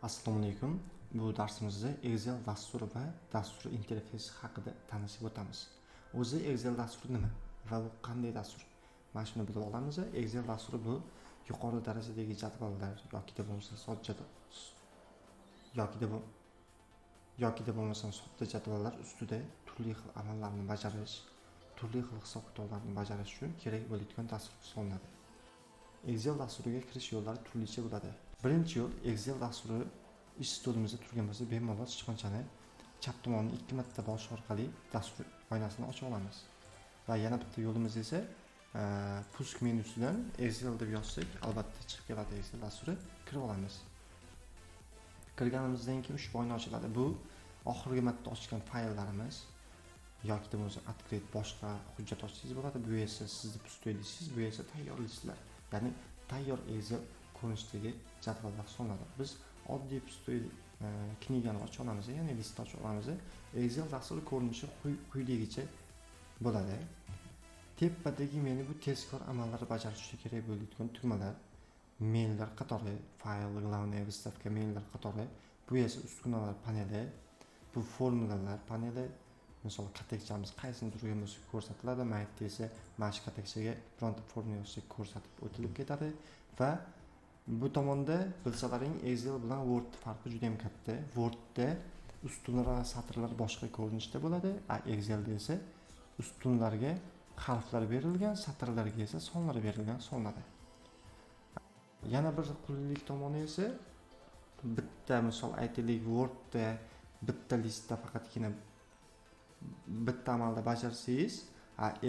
Assalomu alaykum. Bu darsimizda Excel dasturi va dastur interfeysi haqida tanishib o'tamiz. O'zi Excel dasturi nima va bu qanday dastur? Mana shuni bilib olamiz. Excel dasturi bu yuqori darajadagi jadvallar yoki bo'lmasa sodda jadvallar ustida turli xil amallarni bajarish, turli xil hisob-kitoblarni bajarish uchun kerak bo'ladigan dastur hisoblanadi. Excel dasturiga kirish yo'llari turlicha bo'ladi. Birinchi yo'l, Excel dasturi ish stolimizda turgan bo'lsa, bemalol sichqonchani chap tomonni 2 marta bosish orqali dastur oynasini ocha olamiz. Va yana bitta yo'limiz esa pusk menusidan Excel deb yozsak, albatta chiqib keladi Excel dasturi, kirib olamiz. Kirganimizdan keyin ushbu oyna ochiladi. Bu oxirgi marta ochgan fayllarimiz yoki bo'lmasa открыть boshqa hujjat ochsangiz bo'ladi. Bu esa sizning pustoy listingiz, bu esa tayyor listlar. Ya'ni tayyor Excel ko'rinishdagi jadvallar hisoblanadi. Biz oddiy pustoy knigani ocha olamiz, ya'ni listni ocha olamiz. Excel dasturi ko'rinishi quyidagicha bo'ladi. Tepadagi meni bu tezkor amallarni bajarish uchun kerak bo'ladigan tugmalar, menlar qatori, fayl, glavная выставка, menlar qatori, bu esa uskunalar paneli, bu formulalar paneli. Misol katekchamiz qaysini turgan bo'lsa ko'rsatiladi. Maytda esa mana shu katekchaga bironta formula yozsak ko'rsatib o'tilib ketadi va bu tomonda bilsalaring Excel bilan Word farqi juda ham katta. Wordda ustunlar va satrlar boshqa ko'rinishda bo'ladi, Excelda esa ustunlarga harflar berilgan, satrlarga esa sonlar berilgan sonlari. Yana bir qulaylik tomoni esa bitta misol aytaylik, Wordda bitta listda faqatgina bitta amalda bajarsangiz,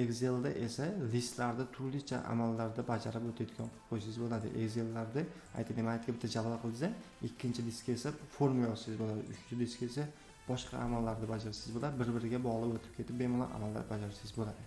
Excelda esa listlarda turlicha amallarda bajarib o'tadigan qo'ysangiz bo'ladi. Excellarda aytaylik, bitta jadval qilsangiz, ikkinchi listga esa formula yozsangiz bo'ladi. Uchinchi listga esa boshqa amallarni bajarsangiz bo'ladi. Bir-biriga bog'liq o'tib ketib bemalol amallar bajarsangiz bo'ladi.